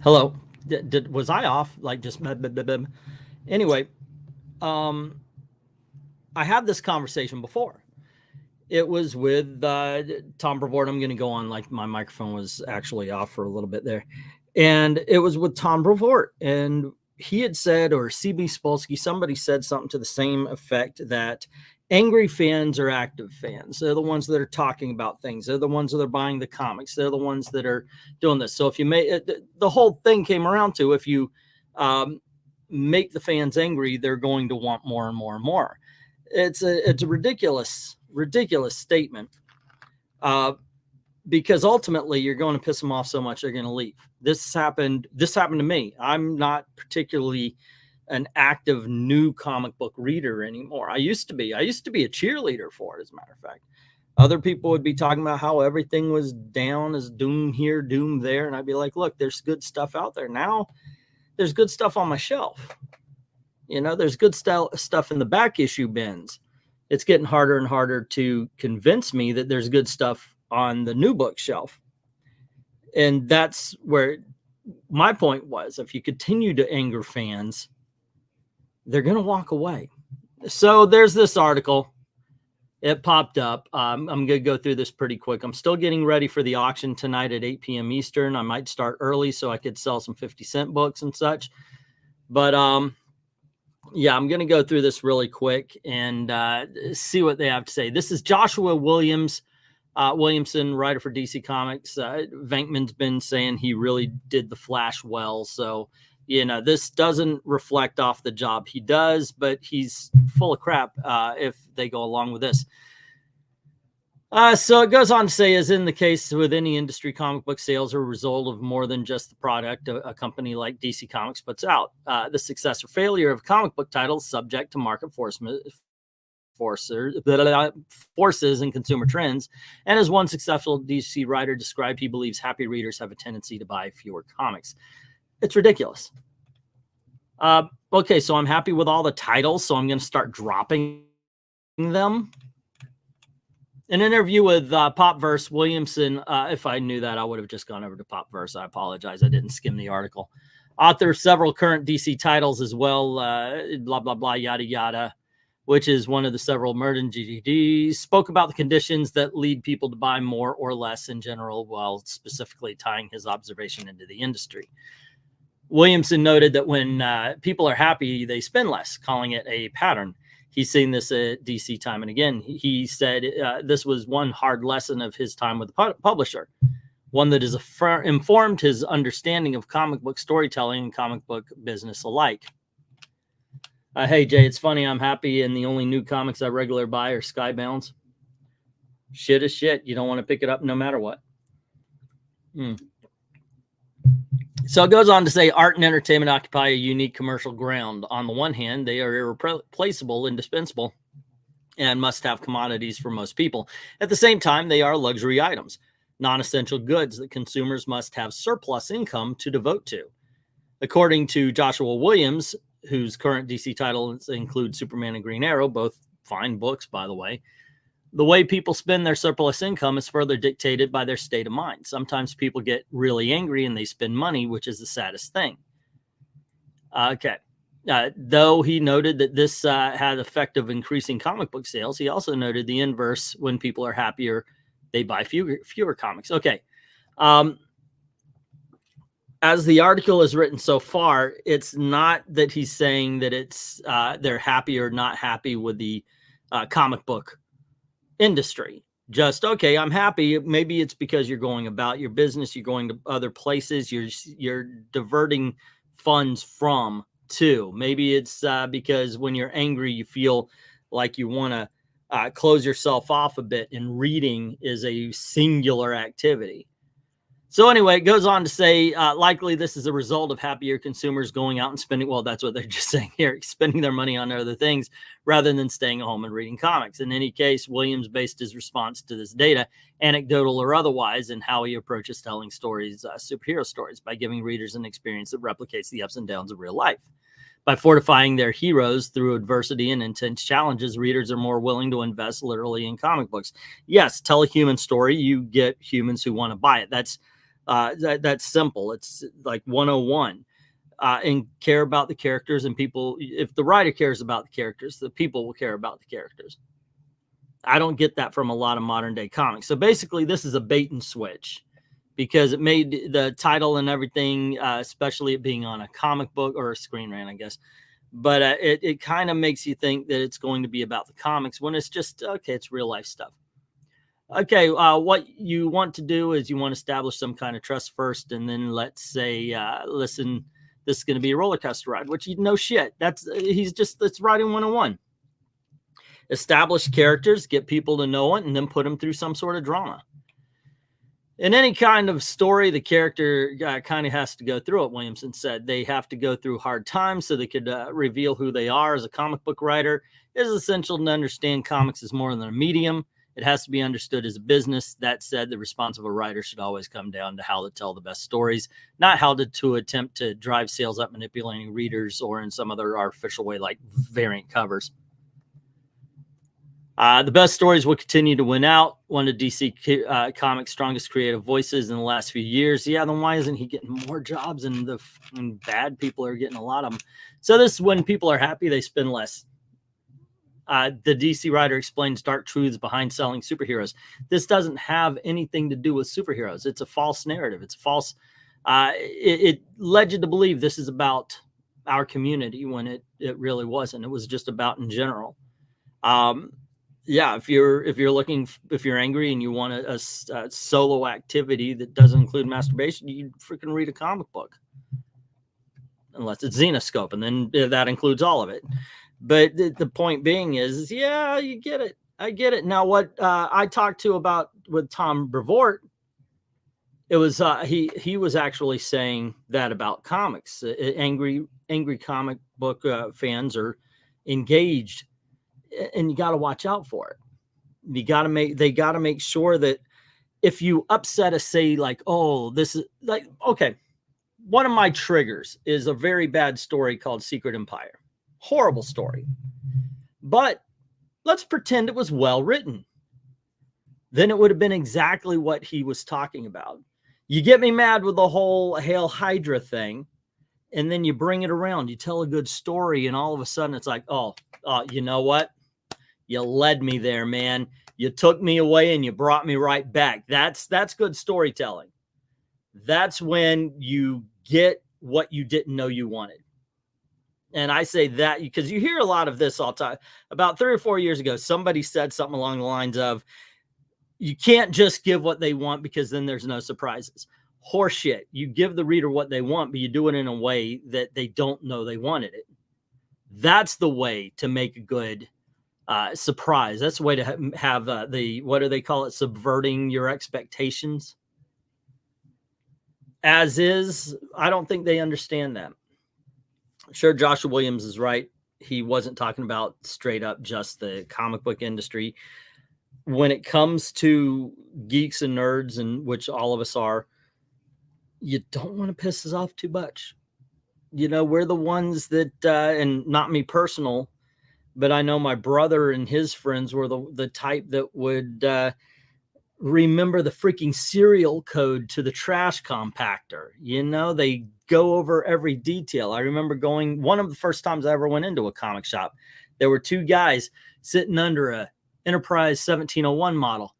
Hello. Was I off? Like just anyway, I had this conversation before. It was with Tom Brevoort. I'm going to go on like my microphone was actually off for a little bit there. And it was with Tom Brevoort. And he had said, or CB Spolsky, somebody said something to the same effect that angry fans are active fans. They're the ones that are talking about things. They're the ones that are buying the comics. They're the ones that are doing this. So if you make it, the whole thing came around to if you make the fans angry, they're going to want more and more and more. It's a ridiculous statement because ultimately you're going to piss them off so much they're going to leave. This happened to me. I'm not particularly an active new comic book reader anymore. I used to be a cheerleader for it, as a matter of fact. Other people would be talking about how everything was down, as doom here, doom there, and I'd be like, look, there's good stuff out there. Now there's good stuff on my shelf. You know, there's good stuff in the back issue bins. It's getting harder and harder to convince me that there's good stuff on the new book shelf. And that's where my point was. If you continue to anger fans, they're going to walk away. So there's this article. It popped up. I'm going to go through this pretty quick. I'm still getting ready for the auction tonight at 8 p.m. Eastern. I might start early so I could sell some 50-cent books and such. But yeah, I'm going to go through this really quick and see what they have to say. This is Joshua Williamson, writer for DC Comics. Venkman's been saying he really did the Flash well. So, you know, this doesn't reflect off the job he does, but he's full of crap if they go along with this. So it goes on to say, as in the case with any industry, comic book sales are a result of more than just the product a company like DC Comics puts out. The success or failure of comic book titles subject to market forces and consumer trends. And as one successful DC writer described, he believes happy readers have a tendency to buy fewer comics. It's ridiculous. Okay, so I'm happy with all the titles, so I'm going to start dropping them. An interview with Popverse Williamson. If I knew that, I would have just gone over to Popverse. I apologize. I didn't skim the article. Author of several current DC titles as well, blah, blah, blah, yada, yada, which is one of the several Merton GDDs, spoke about the conditions that lead people to buy more or less in general, while specifically tying his observation into the industry. Williamson noted that when people are happy, they spend less, calling it a pattern. He's seen this at DC time and again. He said this was one hard lesson of his time with the publisher, one that has informed his understanding of comic book storytelling and comic book business alike. Hey, Jay, it's funny. I'm happy, and the only new comics I regularly buy are Skybounds. Shit is shit. You don't want to pick it up no matter what. So it goes on to say art and entertainment occupy a unique commercial ground. On the one hand, they are irreplaceable, indispensable, and must-have commodities for most people. At the same time, they are luxury items, non-essential goods that consumers must have surplus income to devote to. According to Joshua Williams, whose current DC titles include Superman and Green Arrow, both fine books, by the way, the way people spend their surplus income is further dictated by their state of mind. Sometimes people get really angry and they spend money, which is the saddest thing. Okay. Though he noted that this had effect of increasing comic book sales, he also noted the inverse. When people are happier, they buy fewer comics. Okay. As the article is written so far, it's not that he's saying that it's they're happy or not happy with the comic book industry. Just, okay, I'm happy. Maybe it's because you're going about your business, you're going to other places, you're diverting funds from to. Maybe it's because when you're angry, you feel like you want to close yourself off a bit, and reading is a singular activity. So anyway, it goes on to say, likely this is a result of happier consumers going out and spending, well, that's what they're just saying here, spending their money on other things rather than staying at home and reading comics. In any case, Williams based his response to this data, anecdotal or otherwise, in how he approaches telling stories, superhero stories, by giving readers an experience that replicates the ups and downs of real life. By fortifying their heroes through adversity and intense challenges, readers are more willing to invest literally in comic books. Yes, tell a human story, you get humans who want to buy it. That's That's simple. It's like 101. And care about the characters, and people, if the writer cares about the characters, the people will care about the characters. I don't get that from a lot of modern day comics. So basically this is a bait and switch, because it made the title and everything, especially it being on a comic book or a screen rant, I guess. But it kind of makes you think that it's going to be about the comics when it's just, okay, it's real life stuff. Okay, what you want to do is you want to establish some kind of trust first, and then let's say, listen, this is going to be a roller coaster ride, which you know shit. That's writing 101. Establish characters, get people to know it, and then put them through some sort of drama. In any kind of story, the character kind of has to go through it. Williamson said they have to go through hard times so they could reveal who they are. As a comic book writer, it is essential to understand comics is more than a medium. It has to be understood as a business. That said, the response of a writer should always come down to how to tell the best stories, not how to attempt to drive sales up manipulating readers or in some other artificial way like variant covers. The best stories will continue to win out. One of DC Comics' strongest creative voices in the last few years. Yeah, then why isn't he getting more jobs and the bad people are getting a lot of them? So this is when people are happy, they spend less. The DC writer explains dark truths behind selling superheroes. This doesn't have anything to do with superheroes. It's a false narrative. It's false. It led you to believe this is about our community when it really wasn't. It was just about in general. Yeah, if you're angry and you want a solo activity that doesn't include masturbation, you freaking read a comic book, unless it's Xenoscope, and then that includes all of it. But the point being is, yeah, you get it. I get it. Now, what I talked to about with Tom Brevoort, it was he was actually saying that about comics. Angry comic book fans are engaged, and you got to watch out for it. They got to make sure that if you upset a, say like, oh, this is like, okay, one of my triggers is a very bad story called Secret Empire. Horrible story. But let's pretend it was well written. Then it would have been exactly what he was talking about. You get me mad with the whole Hail Hydra thing, and then you bring it around. You tell a good story, and all of a sudden it's like, oh, you know what? You led me there, man. You took me away and you brought me right back. That's good storytelling. That's when you get what you didn't know you wanted. And I say that because you hear a lot of this all the time. About 3 or 4 years ago, somebody said something along the lines of, you can't just give what they want because then there's no surprises. Horseshit. You give the reader what they want, but you do it in a way that they don't know they wanted it. That's the way to make a good surprise. That's the way to have what do they call it? Subverting your expectations. As is, I don't think they understand that. Sure, Joshua Williams is right. He wasn't talking about straight up just the comic book industry. When it comes to geeks and nerds, and which all of us are, you don't want to piss us off too much. You know, we're the ones that, and not me personal, but I know my brother and his friends were the type that would remember the freaking serial code to the trash compactor. You know, they go over every detail. I remember one of the first times I ever went into a comic shop, there were 2 guys sitting under a Enterprise 1701 model.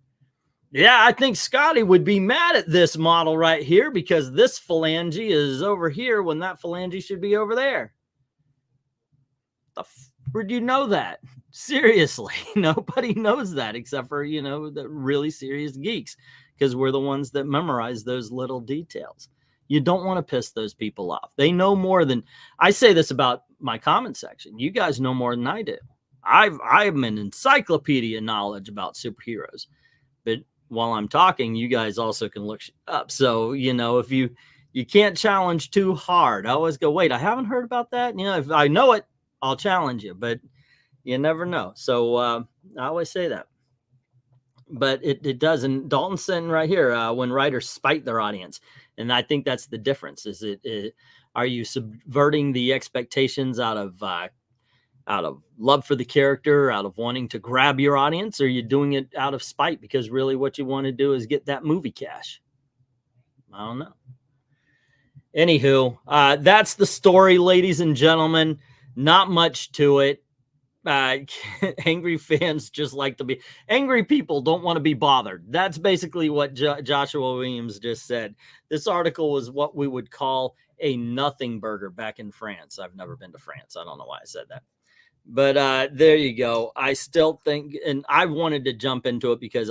Yeah, I think Scotty would be mad at this model right here because this phalange is over here when that phalange should be over there. Where do you know that? Seriously, nobody knows that except for, you know, the really serious geeks, because we're the ones that memorize those little details. You don't want to piss those people off. They know more than I say this about my comment section. You guys know more than I do. I'm an encyclopedia knowledge about superheroes, but while I'm talking, you guys also can look up. So, you know, if you can't challenge too hard, I always go, wait, I haven't heard about that. You know, if I know it, I'll challenge you, but you never know. So I always say that. But it does. And Dalton's saying right here, when writers spite their audience. And I think that's the difference. Are you subverting the expectations out of love for the character, out of wanting to grab your audience, or are you doing it out of spite because really what you want to do is get that movie cash? I don't know. Anywho, that's the story, ladies and gentlemen. Not much to it. Angry fans just like to be angry. People don't want to be bothered. That's basically what Joshua Williams just said. This article was what we would call a nothing burger back in France. I've never been to France. I don't know why I said that. But there you go. I still think, and I wanted to jump into it because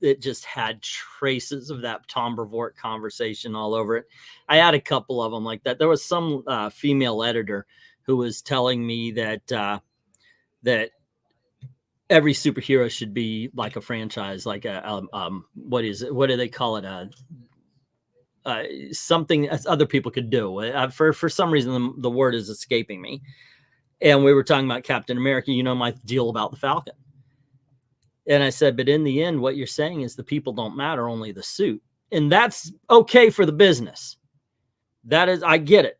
it just had traces of that Tom Brevoort conversation all over it. I had a couple of them like that. There was some female editor who was telling me that that every superhero should be like a franchise, like what is it? What do they call it? Something other people could do. For some reason, the word is escaping me. And we were talking about Captain America. You know my deal about the Falcon. And I said, but in the end, what you're saying is the people don't matter, only the suit. And that's okay for the business. That is, I get it.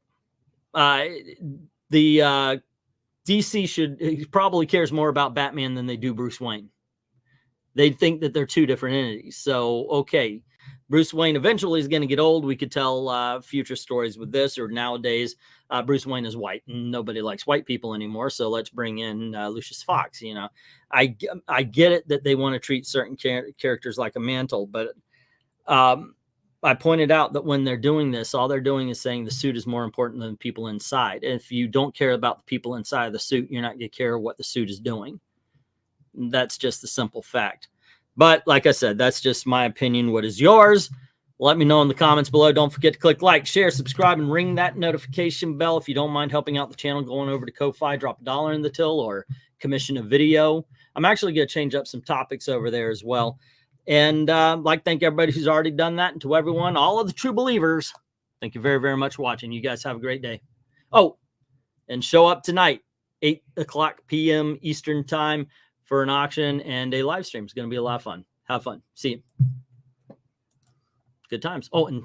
The DC probably cares more about Batman than they do Bruce Wayne. They think that they're two different entities. So, okay, Bruce Wayne eventually is going to get old. We could tell future stories with this, or nowadays Bruce Wayne is white and nobody likes white people anymore. So let's bring in Lucius Fox. You know, I get it that they want to treat certain characters like a mantle, but I pointed out that when they're doing this, all they're doing is saying the suit is more important than the people inside. And if you don't care about the people inside of the suit, you're not going to care what the suit is doing. That's just the simple fact. But like I said, that's just my opinion. What is yours? Let me know in the comments below. Don't forget to click like, share, subscribe, and ring that notification bell. If you don't mind helping out the channel, going over to Ko-Fi, drop $1 in the till, or commission a video. I'm actually going to change up some topics over there as well. And I'd like to thank everybody who's already done that. And to everyone, all of the true believers, thank you very, very much for watching. You guys have a great day. Oh, and show up tonight, 8:00 p.m. Eastern time for an auction and a live stream. It's going to be a lot of fun. Have fun. See you. Good times. Oh, and